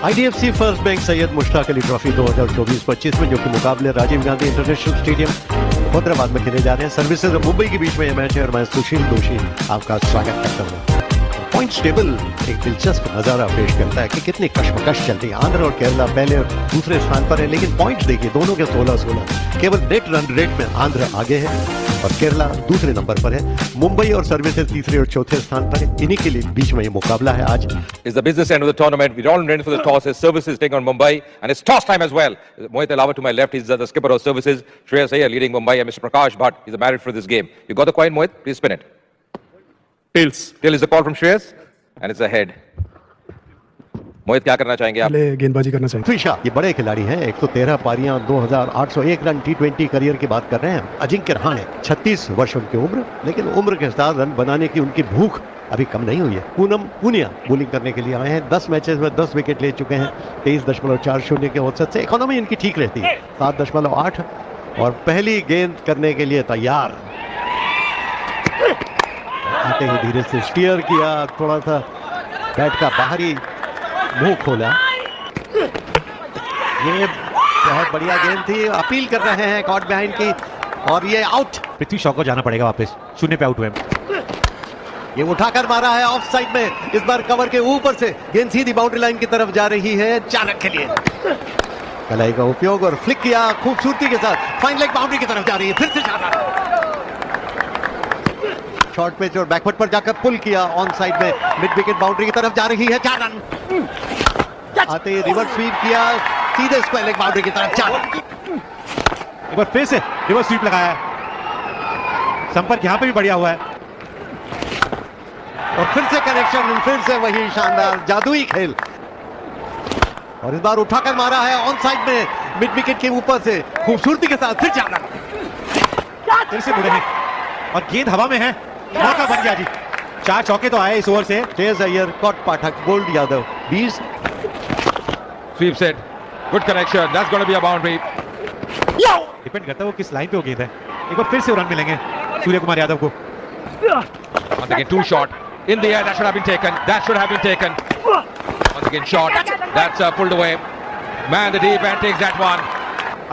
IDFC first bank Syed Mushtaq Ali trophy 2024-25 में जो कि मुकाबले राजीव गांधी इंटरनेशनल स्टेडियम हैदराबाद में खेले जा रहे हैं। सर्विसेज और मुंबई के बीच में यह मैच है और मैं सुशील दोषी आपका स्वागत करता हूँ। पॉइंट्स टेबल एक दिलचस्प नजारा पेश करता है कि कितनी कशमकश चल रही है। आंध्र और केरला पहले और दूसरे स्थान पर है, लेकिन पॉइंट्स देखिए दोनों के 16-16। केवल नेट रन रेट में आंध्र आगे है और केरला दूसरे नंबर पर है। मुंबई और सर्विसेज तीसरे और चौथे स्थान पर है। इन्हीं के लिए बीच में ये मुकाबला है आज। Is the business end of the tournament. We're all ready for the toss. His services taking on Mumbai, and it's toss time as well. Mohit Elawar to my left. He's the skipper of services. Shreyas Iyer leading Mumbai, and Mr. Prakash Bhatt. He's the married for this game. You got the coin, Mohit? Please spin it. Tails. Tail is the call from Shreyas, and it's a head. मोहित क्या करना चाहेंगे आप? गेंदबाजी करना चाहेंगे। त्रिशा ये बड़े खिलाड़ी हैं। 113 पारियां, 2801 रन टी20 करियर की बात कर रहे हैं। अजिंक्य रहाणे 36 वर्ष उनकी उम्र, लेकिन उम्र के साथ रन बनाने की उनकी भूख अभी कम नहीं हुई है। पूनम पुनिया बोलिंग करने के लिए आए हैं। 10 मैचेस में 10 विकेट ले चुके हैं। 23.40 के औसत से इकोनॉमी इनकी ठीक रहती है। 7.8 और पहली गेंद करने के लिए तैयार। आते ही धीरे से स्टीयर किया, थोड़ा सा बैट का बाहरी मुंह खोला। ये बहुत बढ़िया गेंद थी। अपील कर रहे हैं कॉट बिहाइंड की और ये आउट। पृथ्वी शॉ को जाना पड़ेगा वापस। 0 पे आउट हुए। ये उठाकर मारा है ऑफ साइड में। इस बार कवर के ऊपर से गेंद सीधी बाउंड्री लाइन की तरफ जा रही है। 4 रन के लिए कलाई का उपयोग और फ्लिक किया खूबसूरती के साथ। फाइन लेग बाउंड्री की तरफ जा रही है। फिर से 4 रन। शॉर्ट पिच और बैकफुट पर जाकर पुल किया ऑन साइड में। मिड विकेट बाउंड्री की तरफ जा रही है। 4 रन। आते ही रिवर्स स्वीप किया सीधे स्क्वायर लेग बाउंड्री की तरफ। 4 रन। एक बार फिर से रिवर्स स्वीप लगाया है। संपर्क यहां पे भी बढ़िया हुआ है और फिर से कनेक्शन, फिर से वही शानदार जादुई खेल। और इस बार उठाकर मारा है ऑन साइड में मिड विकेट के ऊपर से खूबसूरती के साथ। फिर 4 रन। फिर से मुड़े हैं और गेंद हवा में है। मौका बन गया जी। 4 चौके तो आए इस ओवर से। Shreyas Iyer, cot Pathak, gold Yadav 20। Sweep set. Good connection. That's going to be a boundary. Depend करता है वो किस लाइन पे वो गेंद है। एक बार फिर से रन मिलेंगे सूर्य कुमार यादव को। Once again, 2 shot. In the air, that should have been taken. That should have been taken. Once again, shot. That's pulled away. Man, the deep end takes that one.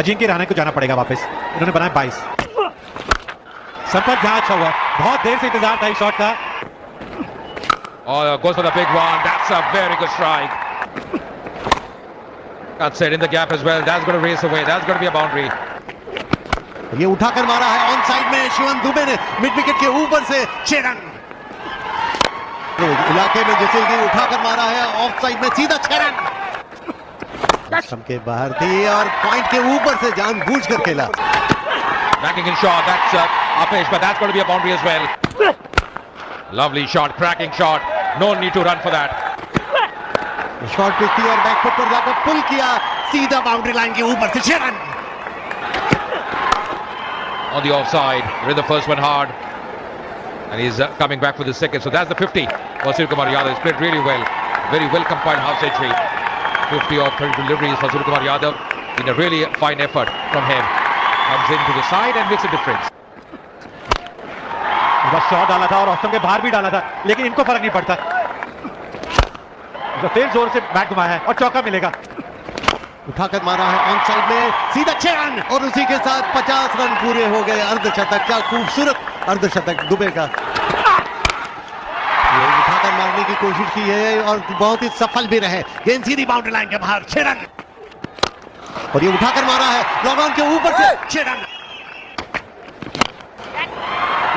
Ajinkya Rahane को जाना पड़ेगा वापस। इन्होंने बनाया 22। संपर्क जहां अच्छा हुआ। बहुत देर से इंतजार था इस शॉट का। Oh, goes for the big one. That's a very good strike. Cuts it in the gap as well. That's going to race away. That's going to be a boundary. ये उठाकर मारा है ऑन साइड में। शिवम दुबे ने mid wicket के ऊपर से 6 run. इलाके में जैसे कि उठाकर मारा है ऑफ साइड में सीधा 6 रन। के बाहर थी और पॉइंट के ऊपर से जानबूझकर खेला। Backing in shot. That's a pitch, but that's going to be a boundary as well. Lovely shot, cracking shot. No need to run for that. Short pitch थी और बैकफुट पर जाकर पुल किया सीधा बाउंड्री लाइन के ऊपर से 6 run. On the offside, hit the first one hard, and he's coming back for the second. So that's the 50 for Surya Kumar Yadav. He's played really well, very well compiled half century. 50 of 30 deliveries for Surya Kumar Yadav. In a really fine effort from him. Comes in to the side and makes a difference. बस shot डाला था और ऑस्टम के बाहर भी डाला था, लेकिन इनको फर्क नहीं पड़ता। तो फिर जोर से बैट घुमाया है और चौका मिलेगा। उठाकर मारा है ऑन साइड में सीधा 6 रन और उसी के साथ 50 रन पूरे हो गए। अर्धशतक, क्या खूबसूरत अर्धशतक दुबे का। ये उठाकर मारने की कोशिश की है और बहुत ही सफल भी रहे। गेंद सीधी बाउंड्री लाइन के बाहर 6 रन और ये उठाकर मारा है लॉन्ग ऑन के ऊपर से 6 रन।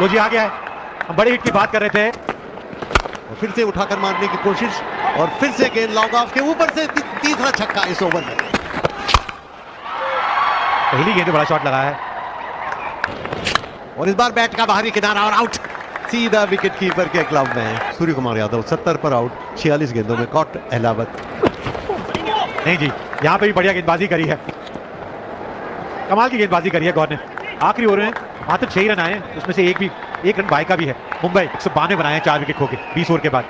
लो जी आ गया है। हम बड़े हिट की बात कर रहे थे और फिर से उठाकर मारने की कोशिश और फिर से गेंद लॉन्ग ऑफ के ऊपर से तीसरा छक्का इस ओवर में। पहली गेंद पे बड़ा शॉट लगा है और इस बार बैट का बाहरी किनारा और आउट सीधा विकेट कीपर के क्लब में। सूर्य कुमार यादव 70 पर आउट 46 गेंदों में। कॉट एलावत नहीं जी, यहाँ पे भी बढ़िया गेंदबाजी करी है। कमाल की गेंदबाजी करी है गौर ने। आखिरी ओवर में मात्र 6 रन आए, उसमें से एक रन बाय का भी है। मुंबई 192 बनाए 4 विकेट खोके 20 ओवर के बाद।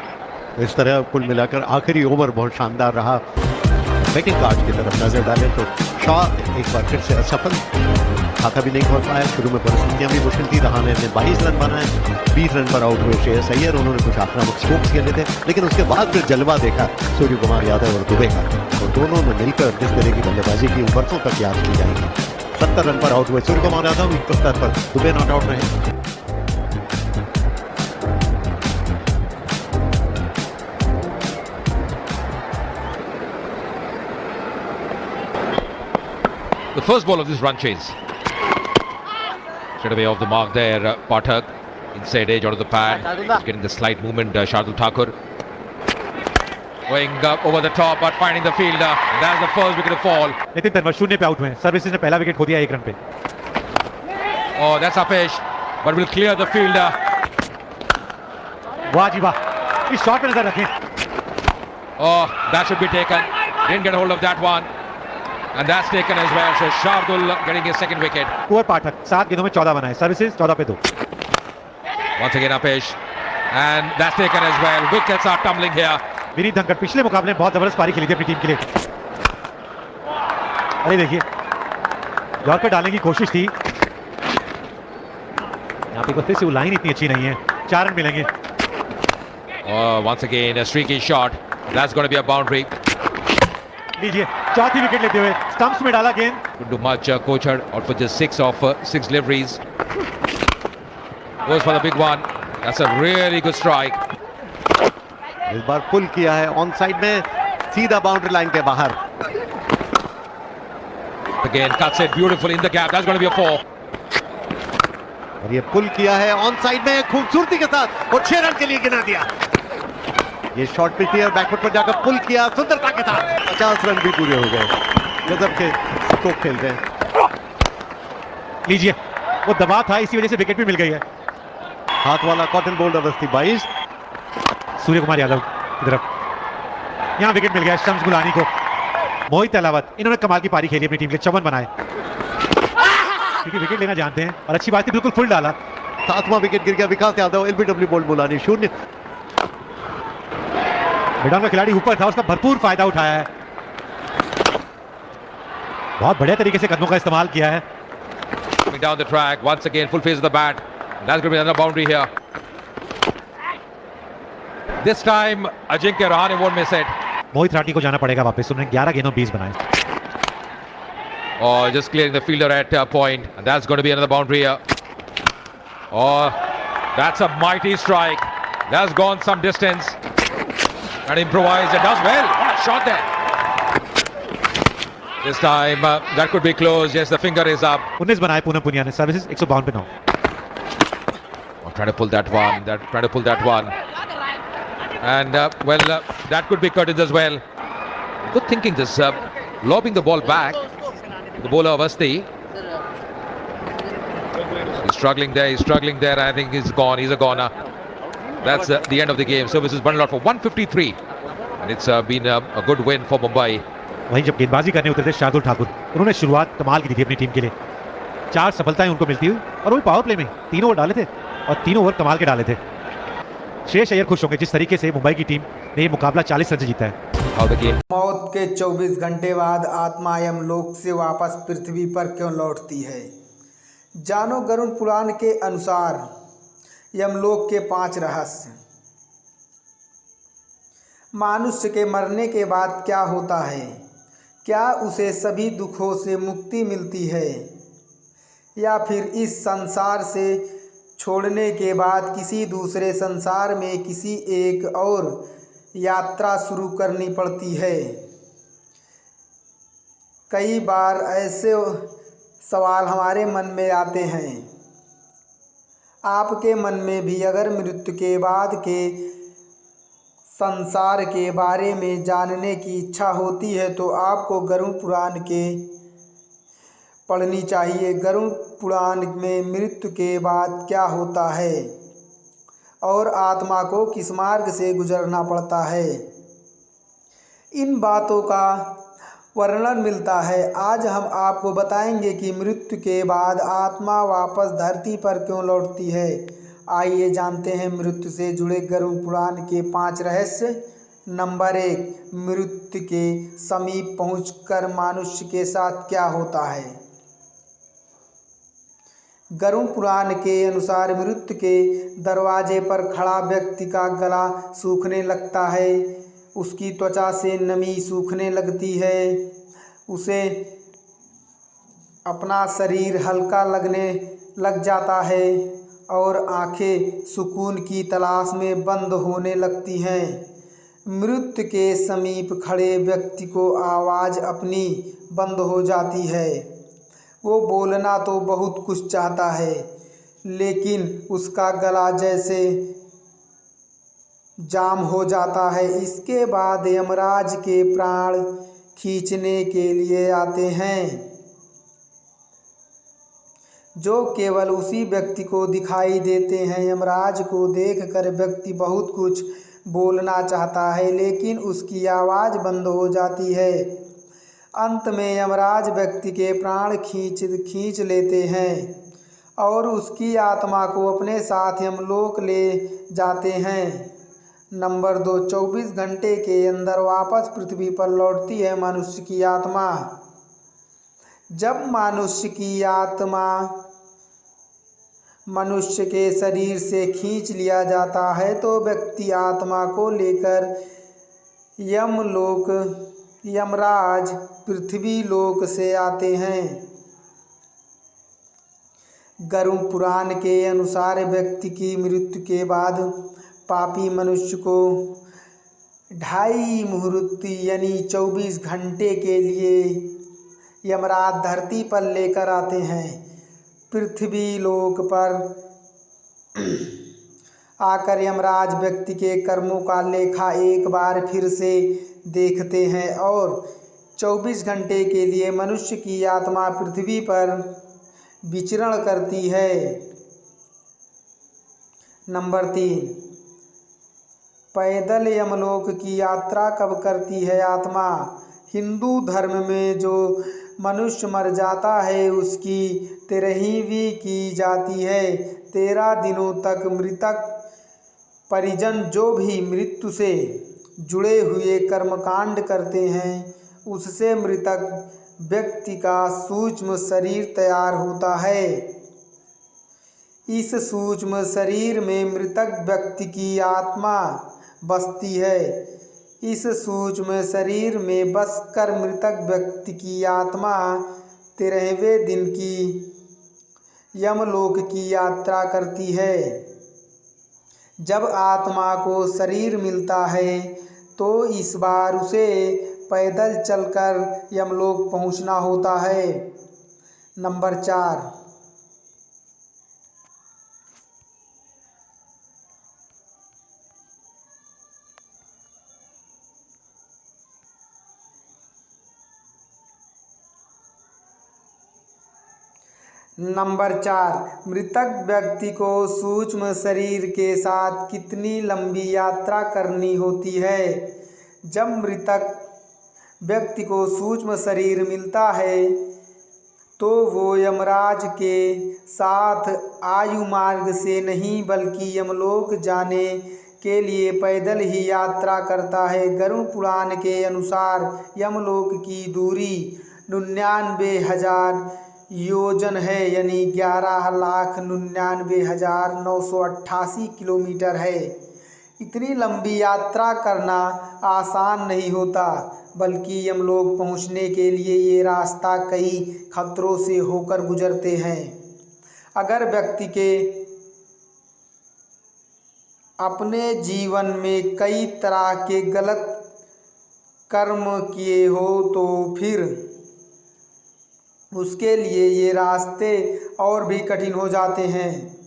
इस तरह कुल मिलाकर आखिरी ओवर बहुत शानदार रहा। बैटिंग कार्ड की तरफ नजर डालें तो शॉ एक बार फिर से असफल। खाता भी नहीं खोल पाया। शुरू में परिस्थितियां भी मुश्किल थी। रहाणे ने 22 रन बनाए, 20 रन पर आउट हुए श्रेयस अय्यर। उन्होंने कुछ आक्रामक स्ट्रोक्स खेले थे, लेकिन उसके बाद फिर जलवा देखा सूर्य कुमार यादव और दुबे का, और दोनों ने मिलकर जिस तरह की बल्लेबाजी की बरसों तक याद की जाएगी। 70 रन पर आउट हुए सूर्य कुमार यादव, 71 पर दुबे नॉट आउट रहे। The first ball of this run chase. Straight away off the mark there, Pathak. Inside edge out of the pad. He's getting the slight movement, Shardul Thakur. Going over the top but finding the fielder. And that's the first wicket to fall. Nitin Tanwar 0 पे out हुए। Services ने पहला wicket खो दिया 1 run पे। Oh, that's Apesh. But will clear the fielder. वाह जी वाह, इस शॉट पे नजर रखें। Oh, that should be taken. Didn't get a hold of that one. And that's taken as well. So Shardul getting his second wicket. कुंवर पाठक 7 गेंदों में 14 बनाए। Services 14 पे 2। Once again Apesh. And that's taken as well. Wickets are tumbling here. Vineet Dhankhar पिछले मुकाबले में बहुत जबरदस्त पारी खेली थी अपनी टीम के लिए। अरे देखिए, यॉर्कर डालने की कोशिश थी। यहाँ पे फिर से वो लाइन इतनी अच्छी नहीं है। 4 रन मिलेंगे। Once again a streaky shot. That's going to be a boundary. लीजिए, चौथी विकेट लेते हुए स्टंप्स में डाला गेंद। Couldn't do much. Kochhar out for just 6 of 6 deliveries. Goes for the big one. That's a really good strike. इस बार पुल किया है ऑन साइड में, सीधा बाउंड्री लाइन के बाहर। Again cuts it beautifully in the gap. That's going to be a 4. और ये पुल किया है ऑन साइड में खूबसूरती के साथ और 6 रन के लिए गिना दिया। ये शॉट पिच थी और बैकफुट पर जाकर पुल किया सुंदरता के साथ। 50 रन भी पूरे हो गए। गजब के स्ट्रोक खेलते हैं। लीजिए, वो दबाव था, इसी वजह से विकेट भी मिल गई है। हाथ वाला कॉटन बोल्ड अवस्थी 22। सूर्य कुमार यादव की तरफ यहाँ विकेट मिल गया शम्स गुलानी को। मोहित अलावत, इन्होंने कमाल की पारी खेली अपनी टीम के, 54 बनाए। क्योंकि विकेट लेना जानते हैं और अच्छी बात थी, बिल्कुल फुल डाला। 7वां विकेट गिर गया Vikas Yadav. LBW bowled Mulani 0। Mid on का खिलाड़ी ऊपर था, उसका भरपूर फायदा उठाया है। बहुत बढ़िया तरीके से कदमों का इस्तेमाल किया है। Coming down the track once again, full face of the bat. That's going to be another boundary here. This time Ajinkya Rahane won't miss it. मोहित राठी को जाना पड़ेगा वापस। उन्होंने 11 गेंदों 20 बनाए। Oh, just clearing the fielder at point, and that's going to be another boundary here. Oh, that's a mighty strike. That's gone some distance. And improvised. It does well. What a shot there. This time that could be close. Yes, the finger is up. 19 बनाए पूनम पुनिया ने। Services 152 पे 9। I'm trying to pull that one. Trying to pull that one. And that could be curtains as well. Good thinking. This lobbing the ball back. The bowler Avasti. He's struggling there. I think he's gone. He's a goner. That's the end of the game. Services bundled out for 153. And it's been a good win for Mumbai. वहीं जब गेंदबाजी करने उतरे थे शार्दुल ठाकुर, उन्होंने शुरुआत कमाल की दी थी अपनी टीम के लिए। 4 सफलताएं उनको मिलती हुई, और वो पावर प्ले में 3 ओवर डाले थे और 3 ओवर कमाल के डाले थे। श्रेयस अय्यर खुश होंगे जिस तरीके से मुंबई की टीम ने ये मुकाबला 40 रन से जीता है। मौत के 24 घंटे बाद आत्मा यमलोक से वापस पृथ्वी पर क्यों लौटती है? जानो गरुड़ पुराण के अनुसार यमलोक के 5 रहस्य। मनुष्य के मरने के बाद क्या होता है? क्या उसे सभी दुखों से मुक्ति मिलती है, या फिर इस संसार से छोड़ने के बाद किसी दूसरे संसार में किसी एक और यात्रा शुरू करनी पड़ती है? कई बार ऐसे सवाल हमारे मन में आते हैं। आपके मन में भी अगर मृत्यु के बाद के संसार के बारे में जानने की इच्छा होती है तो आपको गरुड़ पुराण के पढ़नी चाहिए। गरुड़ पुराण में मृत्यु के बाद क्या होता है और आत्मा को किस मार्ग से गुजरना पड़ता है, इन बातों का वर्णन मिलता है। आज हम आपको बताएंगे कि मृत्यु के बाद आत्मा वापस धरती पर क्यों लौटती है। आइए जानते हैं मृत्यु से जुड़े गरुड़ पुराण के 5 रहस्य। नंबर 1, मृत्यु के समीप पहुंचकर मनुष्य के साथ क्या होता है। गरुड़ पुराण के अनुसार मृत्यु के दरवाजे पर खड़ा व्यक्ति का गला सूखने लगता है, उसकी त्वचा से नमी सूखने लगती है, उसे अपना शरीर हल्का लगने लग जाता है और आंखें सुकून की तलाश में बंद होने लगती हैं। मृत्यु के समीप खड़े व्यक्ति को आवाज़ अपनी बंद हो जाती है। वो बोलना तो बहुत कुछ चाहता है, लेकिन उसका गला जैसे जाम हो जाता है। इसके बाद यमराज के प्राण खींचने के लिए आते हैं, जो केवल उसी व्यक्ति को दिखाई देते हैं। यमराज को देखकर व्यक्ति बहुत कुछ बोलना चाहता है, लेकिन उसकी आवाज़ बंद हो जाती है। अंत में यमराज व्यक्ति के प्राण खींच लेते हैं और उसकी आत्मा को अपने साथ यमलोक ले जाते हैं। नंबर 2, 24 घंटे के अंदर वापस पृथ्वी पर लौटती है मनुष्य की आत्मा। जब मनुष्य की आत्मा मनुष्य के शरीर से खींच लिया जाता है तो व्यक्ति आत्मा को लेकर यमराज पृथ्वी लोक से आते हैं। गरुड़ पुराण के अनुसार व्यक्ति की मृत्यु के बाद पापी मनुष्य को 2.5 मुहूर्त यानी 24 घंटे के लिए यमराज धरती पर लेकर आते हैं। पृथ्वी लोक पर आकर यमराज व्यक्ति के कर्मों का लेखा एक बार फिर से देखते हैं और 24 घंटे के लिए मनुष्य की आत्मा पृथ्वी पर विचरण करती है। नंबर 3, पैदल यमलोक की यात्रा कब करती है आत्मा? हिंदू धर्म में जो मनुष्य मर जाता है उसकी 13वीं की जाती है। 13 दिनों तक मृतक परिजन जो भी मृत्यु से जुड़े हुए कर्मकांड करते हैं उससे मृतक व्यक्ति का सूक्ष्म शरीर तैयार होता है। इस सूक्ष्म शरीर में मृतक व्यक्ति की आत्मा बसती है। इस सूक्ष्म शरीर में बसकर मृतक व्यक्ति की आत्मा 13वें दिन की यमलोक की यात्रा करती है। जब आत्मा को शरीर मिलता है तो इस बार उसे पैदल चलकर यमलोक पहुंचना होता है। नंबर 4, मृतक व्यक्ति को सूक्ष्म शरीर के साथ कितनी लंबी यात्रा करनी होती है? जब मृतक व्यक्ति को सूक्ष्म शरीर मिलता है तो वो यमराज के साथ आयु मार्ग से नहीं बल्कि यमलोक जाने के लिए पैदल ही यात्रा करता है। गरुड़ पुराण के अनुसार यमलोक की दूरी 99,000 योजन है यानी 11,99,988 किलोमीटर है। इतनी लंबी यात्रा करना आसान नहीं होता, बल्कि यमलोक पहुंचने के लिए ये रास्ता कई खतरों से होकर गुजरते हैं। अगर व्यक्ति के अपने जीवन में कई तरह के गलत कर्म किए हो तो फिर उसके लिए ये रास्ते और भी कठिन हो जाते हैं।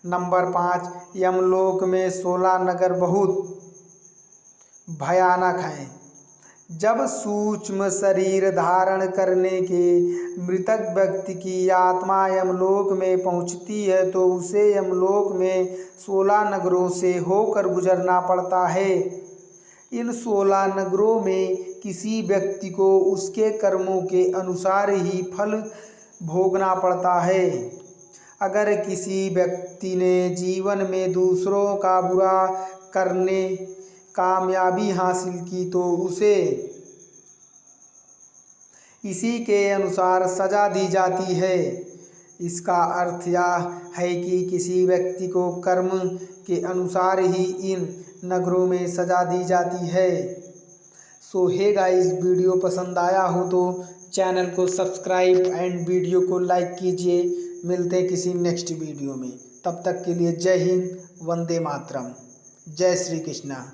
नंबर 5, यमलोक में 16 नगर बहुत भयानक हैं। जब सूक्ष्म शरीर धारण करने के मृतक व्यक्ति की आत्मा यमलोक में पहुंचती है तो उसे यमलोक में 16 नगरों से होकर गुजरना पड़ता है। इन 16 नगरों में किसी व्यक्ति को उसके कर्मों के अनुसार ही फल भोगना पड़ता है। अगर किसी व्यक्ति ने जीवन में दूसरों का बुरा करने कामयाबी हासिल की तो उसे इसी के अनुसार सजा दी जाती है। इसका अर्थ यह है कि किसी व्यक्ति को कर्म के अनुसार ही इन नगरों में सजा दी जाती है। सो हे गाइस, वीडियो पसंद आया हो तो चैनल को सब्सक्राइब एंड वीडियो को लाइक कीजिए। मिलते हैं किसी नेक्स्ट वीडियो में, तब तक के लिए जय हिंद, वंदे मातरम, जय श्री कृष्णा।